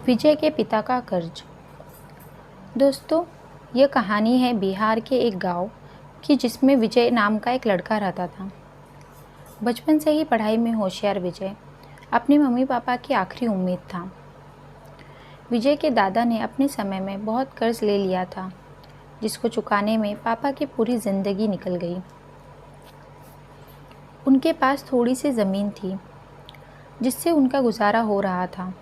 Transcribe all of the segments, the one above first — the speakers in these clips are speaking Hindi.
विजय के पिता का कर्ज। दोस्तों, यह कहानी है बिहार के एक गांव की जिसमें विजय नाम का एक लड़का रहता था। बचपन से ही पढ़ाई में होशियार विजय अपने मम्मी पापा की आखिरी उम्मीद था। विजय के दादा ने अपने समय में बहुत कर्ज ले लिया था, जिसको चुकाने में पापा की पूरी जिंदगी निकल गई। उनके पास थोड़ी सी ज़मीन थी जिससे उनका गुजारा हो रहा था।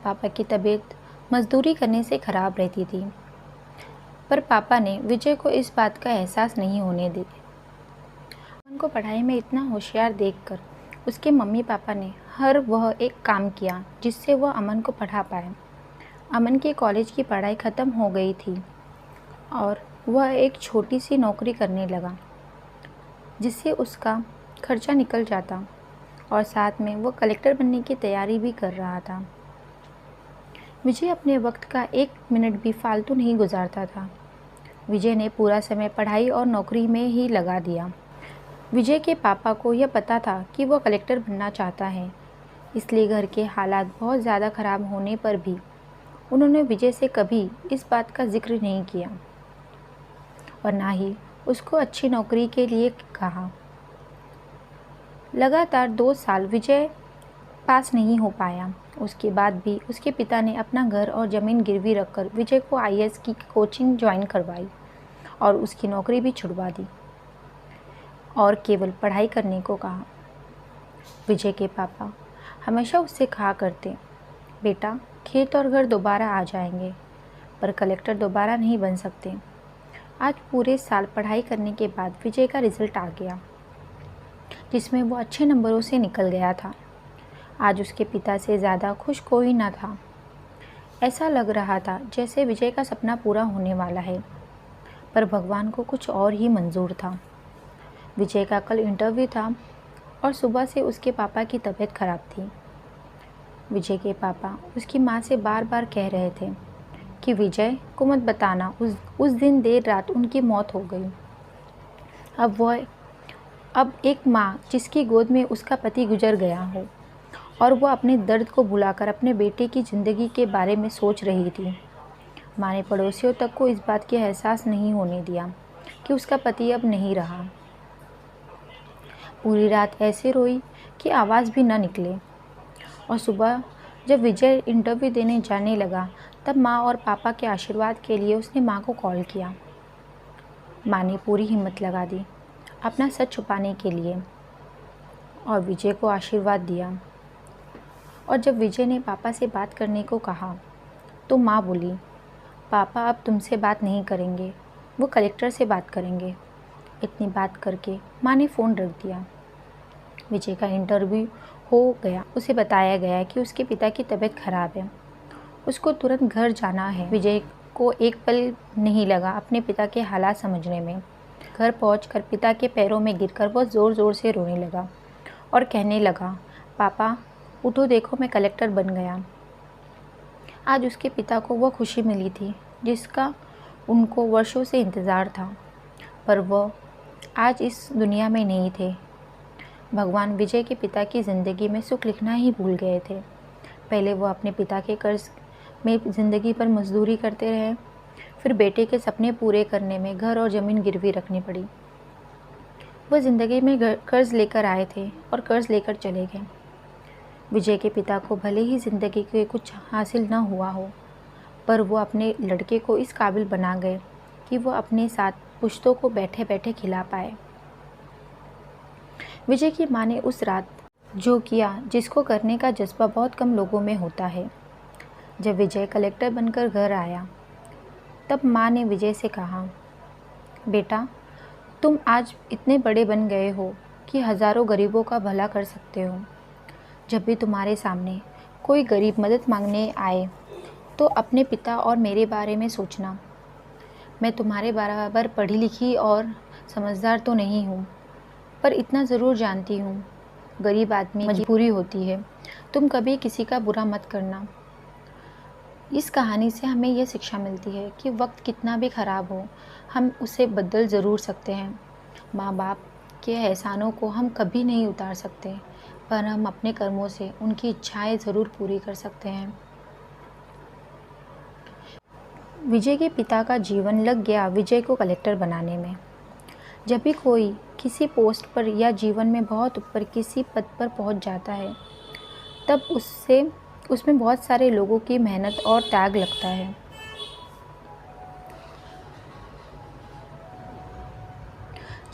पापा की तबीयत मजदूरी करने से खराब रहती थी, पर पापा ने विजय को इस बात का एहसास नहीं होने दिया। अमन को पढ़ाई में इतना होशियार देखकर उसके मम्मी पापा ने हर वह एक काम किया जिससे वह अमन को पढ़ा पाए। अमन की कॉलेज की पढ़ाई ख़त्म हो गई थी और वह एक छोटी सी नौकरी करने लगा, जिससे उसका खर्चा निकल जाता और साथ में वह कलेक्टर बनने की तैयारी भी कर रहा था। विजय अपने वक्त का एक मिनट भी फालतू नहीं गुजारता था। विजय ने पूरा समय पढ़ाई और नौकरी में ही लगा दिया। विजय के पापा को यह पता था कि वह कलेक्टर बनना चाहता है, इसलिए घर के हालात बहुत ज़्यादा ख़राब होने पर भी उन्होंने विजय से कभी इस बात का जिक्र नहीं किया और ना ही उसको अच्छी नौकरी के लिए कहा। लगातार 2 साल विजय पास नहीं हो पाया। उसके बाद भी उसके पिता ने अपना घर और ज़मीन गिरवी रखकर विजय को आईएएस की कोचिंग ज्वाइन करवाई और उसकी नौकरी भी छुड़वा दी और केवल पढ़ाई करने को कहा। विजय के पापा हमेशा उससे कहा करते, बेटा, खेत और घर दोबारा आ जाएंगे, पर कलेक्टर दोबारा नहीं बन सकते। आज पूरे साल पढ़ाई करने के बाद विजय का रिजल्ट आ गया, जिसमें वो अच्छे नंबरों से निकल गया था। आज उसके पिता से ज़्यादा खुश कोई न था। ऐसा लग रहा था जैसे विजय का सपना पूरा होने वाला है, पर भगवान को कुछ और ही मंजूर था। विजय का कल इंटरव्यू था और सुबह से उसके पापा की तबीयत खराब थी। विजय के पापा उसकी माँ से बार बार कह रहे थे कि विजय को मत बताना उस दिन देर रात उनकी मौत हो गई। अब एक माँ जिसकी गोद में उसका पति गुजर गया हो और वह अपने दर्द को भुलाकर अपने बेटे की ज़िंदगी के बारे में सोच रही थी। माँ ने पड़ोसियों तक को इस बात का एहसास नहीं होने दिया कि उसका पति अब नहीं रहा। पूरी रात ऐसे रोई कि आवाज़ भी न निकले और सुबह जब विजय इंटरव्यू देने जाने लगा तब माँ और पापा के आशीर्वाद के लिए उसने माँ को कॉल किया। माँ ने पूरी हिम्मत लगा दी अपना सच छुपाने के लिए और विजय को आशीर्वाद दिया। और जब विजय ने पापा से बात करने को कहा तो माँ बोली, पापा अब तुमसे बात नहीं करेंगे, वो कलेक्टर से बात करेंगे। इतनी बात करके माँ ने फ़ोन रख दिया। विजय का इंटरव्यू हो गया। उसे बताया गया कि उसके पिता की तबीयत खराब है, उसको तुरंत घर जाना है। विजय को एक पल नहीं लगा अपने पिता के हालात समझने में। घर पहुंचकर पिता के पैरों में गिरकर वह ज़ोर ज़ोर से रोने लगा और कहने लगा, पापा उठो, देखो मैं कलेक्टर बन गया। आज उसके पिता को वह खुशी मिली थी जिसका उनको वर्षों से इंतज़ार था, पर वह आज इस दुनिया में नहीं थे। भगवान विजय के पिता की ज़िंदगी में सुख लिखना ही भूल गए थे। पहले वह अपने पिता के कर्ज में ज़िंदगी पर मजदूरी करते रहे, फिर बेटे के सपने पूरे करने में घर और ज़मीन गिरवी रखनी पड़ी। वह ज़िंदगी में कर्ज लेकर आए थे और कर्ज लेकर चले गए। विजय के पिता को भले ही ज़िंदगी के कुछ हासिल न हुआ हो, पर वो अपने लड़के को इस काबिल बना गए कि वो अपने साथ पुश्तों को बैठे बैठे खिला पाए। विजय की माँ ने उस रात जो किया, जिसको करने का जज्बा बहुत कम लोगों में होता है। जब विजय कलेक्टर बनकर घर आया तब माँ ने विजय से कहा, बेटा, तुम आज इतने बड़े बन गए हो कि हज़ारों गरीबों का भला कर सकते हो। जब भी तुम्हारे सामने कोई गरीब मदद मांगने आए तो अपने पिता और मेरे बारे में सोचना। मैं तुम्हारे बराबर पढ़ी लिखी और समझदार तो नहीं हूँ, पर इतना ज़रूर जानती हूँ, गरीब आदमी की मजबूरी होती है। तुम कभी किसी का बुरा मत करना। इस कहानी से हमें यह शिक्षा मिलती है कि वक्त कितना भी ख़राब हो, हम उसे बदल ज़रूर सकते हैं। माँ बाप के एहसानों को हम कभी नहीं उतार सकते, पर हम अपने कर्मों से उनकी इच्छाएं ज़रूर पूरी कर सकते हैं। विजय के पिता का जीवन लग गया विजय को कलेक्टर बनाने में। जब भी कोई किसी पोस्ट पर या जीवन में बहुत ऊपर किसी पद पर पहुंच जाता है, तब उसमें बहुत सारे लोगों की मेहनत और त्याग लगता है।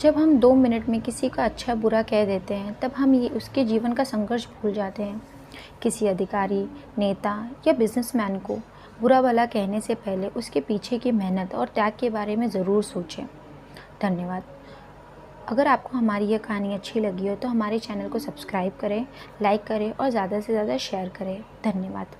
जब हम 2 मिनट में किसी का अच्छा बुरा कह देते हैं, तब हम ये उसके जीवन का संघर्ष भूल जाते हैं। किसी अधिकारी, नेता या बिजनेसमैन को बुरा भला कहने से पहले उसके पीछे की मेहनत और त्याग के बारे में ज़रूर सोचें। धन्यवाद। अगर आपको हमारी यह कहानी अच्छी लगी हो तो हमारे चैनल को सब्सक्राइब करें, लाइक करें और ज़्यादा से ज़्यादा शेयर करें। धन्यवाद।